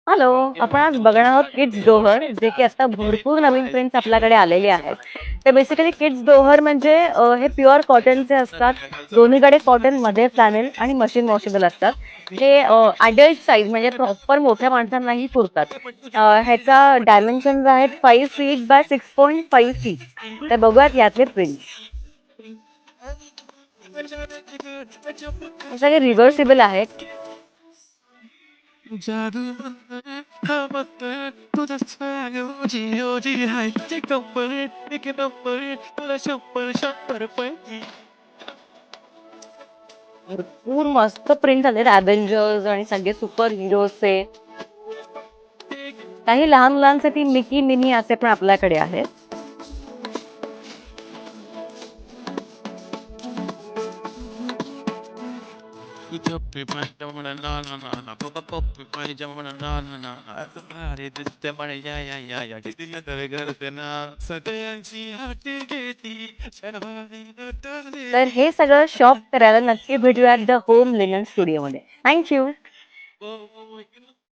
Hello. आपण आज बघणार आहोत किड्स डोहर, जे की आता भरपूर नवीन ट्रेंड्स आपल्याकडे आलेले आहेत. ते बेसिकली किड्स डोहर म्हणजे हे प्युअर कॉटनचे असतात. दोन्हीकडे कॉटन मध्ये फ्लॅनेल आणि मशीन वॉशेबल असतात. हे अडल्ट साईज म्हणजे प्रॉपर मोठ्या माणसांनाही पुरतात. ह्याचा डायमेन्शन आहेत 5 फीट बाय 6.5 फीट. तर बघूयात यातले प्रिंट्स. हे सगळे रिव्हर्सिबल आहेत. जादू तुझा स्वॅग ओजी ओजी हाय एक नंबर एक नंबर तुला शंभर शंभर रुपये. भरपूर मस्त प्रिंट आले अव्हेंजर्स आणि सगळे सुपर हिरोजचे. काही लहान मुलांसाठी मिकी मिनी असे पण आपल्याकडे आहेत. Puppi jamana na na na na puppi jamana na na na अरे दिसते पण या किती तर करते ना सगळ्यांची हात घेती शर्वानी लुटली. तर हे सगळं शॉप करायला नक्की भेटूयात द होम लिनन स्टुडिओमध्ये. थँक्यू.